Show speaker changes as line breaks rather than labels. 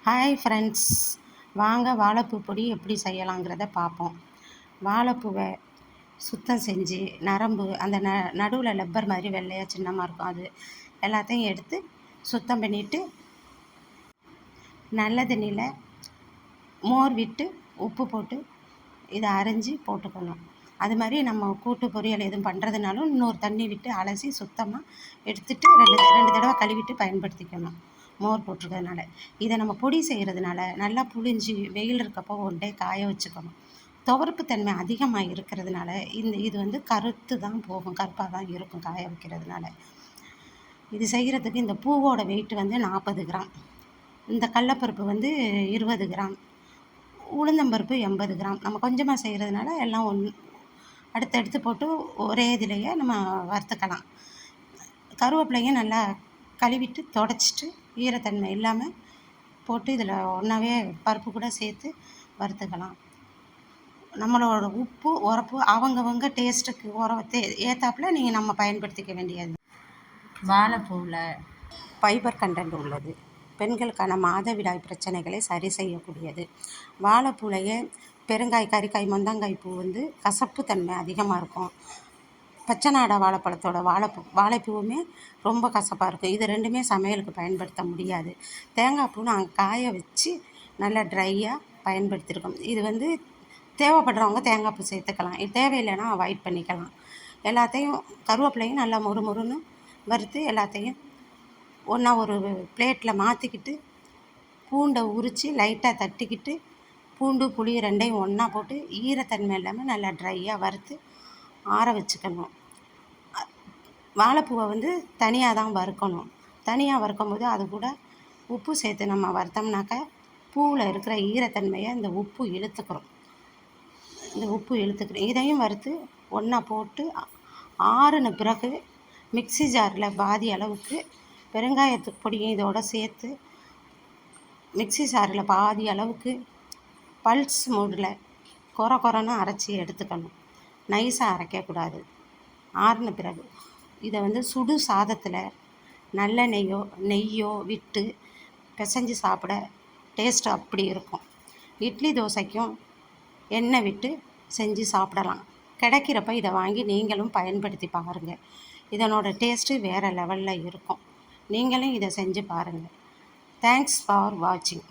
Hi friends, வாங்க வாழைப்பூ பொடி எப்படி செய்யலாங்கிறத பார்ப்போம். வாழைப்பூவை சுத்தம் செஞ்சு நரம்பு அந்த நடுவில் லப்பர் மாதிரி வெள்ளையாக சின்னமாக இருக்கும், அது எல்லாத்தையும் எடுத்து சுத்தம் பண்ணிவிட்டு நல்ல தண்ணியில் மோர் விட்டு உப்பு போட்டு இதை அரைஞ்சி போட்டுக்கணும். அது மாதிரி நம்ம கூட்டு பொரியல் எதுவும் பண்ணுறதுனாலும் இன்னொரு தண்ணி விட்டு அலசி சுத்தமாக எடுத்துகிட்டு ரெண்டு தடவை கழுவிட்டு பயன்படுத்திக்கணும். மோர் போட்டிருக்கிறதுனால இதை நம்ம பொடி செய்கிறதுனால நல்லா புளிஞ்சு வெயில் இருக்கப்போ ஒன் டே காய வச்சுக்கணும். துவர்ப்பு தன்மை அதிகமாக இருக்கிறதுனால இது வந்து கருத்து தான் போகும், கருப்பாக தான் இருக்கும் காய வைக்கிறதுனால. இது செய்கிறதுக்கு இந்த பூவோட வெயிட் வந்து 40 கிராம், இந்த கடலப்பருப்பு வந்து 20 கிராம், உளுந்தம்பருப்பு 80 கிராம். நம்ம கொஞ்சமாக செய்கிறதுனால எல்லாம் அடுத்தடுத்து போட்டு ஒரே இதிலையே நம்ம வறுத்துக்கலாம். கருவேப்பிலையும் நல்லா கழுவிட்டு தொடச்சிட்டு ஈரத்தன்மை இல்லாமல் போட்டு இதில் ஒன்றாவே பருப்பு கூட சேர்த்து வறுத்துக்கலாம். நம்மளோட உப்பு உரப்பு அவங்கவங்க டேஸ்ட்டுக்கு உரத்தை ஏற்றாப்புல நம்ம பயன்படுத்திக்க வேண்டியது. வாழைப்பூவில் ஃபைபர் கண்டென்ட் உள்ளது, பெண்களுக்கான மாதவிடாய் பிரச்சனைகளை சரி செய்யக்கூடியது. வாழைப்பூலையே பெருங்காய், கறிக்காய், மொந்தங்காய் பூ வந்து கசப்பு தன்மை அதிகமாக இருக்கும். பச்சை நாடா வாழைப்பழத்தோட வாழைப்பூவுமே ரொம்ப கசப்பாக இருக்கும். இது ரெண்டுமே சமையலுக்கு பயன்படுத்த முடியாது. தேங்காய் பூ நாங்கள் காய வச்சு நல்லா ட்ரையாக பயன்படுத்தியிருக்கோம். இது வந்து தேவைப்படுறவங்க தேங்காய் பூ சேர்த்துக்கலாம், இது தேவையில்லைன்னா அவாய்ட் பண்ணிக்கலாம். எல்லாத்தையும் கருவேப்பிலையும் நல்லா மொறுன்னு வறுத்து எல்லாத்தையும் ஒன்றா ஒரு பிளேட்டில் மாற்றிக்கிட்டு பூண்டை உரித்து லைட்டாக தட்டிக்கிட்டு பூண்டு புளி ரெண்டையும் ஒன்றா போட்டு ஈரத்தன்மை இல்லாமல் நல்லா ட்ரையாக வறுத்து ஆற வச்சுக்கணும். வாழைப்பூவை வந்து தனியாக தான் வறுக்கணும். தனியாக வறுக்கும் போது அது கூட உப்பு சேர்த்து நம்ம வறுத்தோம்னாக்கா பூவில் இருக்கிற ஈரத்தன்மையை இந்த உப்பு இழுத்துக்கிறோம். இதையும் வறுத்து ஒன்றா போட்டு ஆறுன பிறகு மிக்ஸி ஜாரில் பாதி அளவுக்கு பெருங்காயத்து பொடியும் இதோடு சேர்த்து மிக்ஸி ஜாரில் பாதி அளவுக்கு பல்ஸ் மூடில் கொரன்னு அரைச்சி எடுத்துக்கணும். நைஸாக அரைக்கக்கூடாது. ஆறின பிறகு இதை வந்து சுடு சாதத்தில் நல்லெண்ணெய்யோ நெய்யோ விட்டு பிசைஞ்சு சாப்பிட டேஸ்ட்டு அப்படி இருக்கும். இட்லி தோசைக்கும் எண்ணெய் விட்டு செஞ்சு சாப்பிடலாம். கிடைக்கிறப்ப இதை வாங்கி நீங்களும் பயன்படுத்தி பாருங்கள். இதனோட டேஸ்ட்டு வேறு லெவலில் இருக்கும். நீங்களும் இதை செஞ்சு பாருங்கள். தேங்க்ஸ் ஃபார் வாட்சிங்.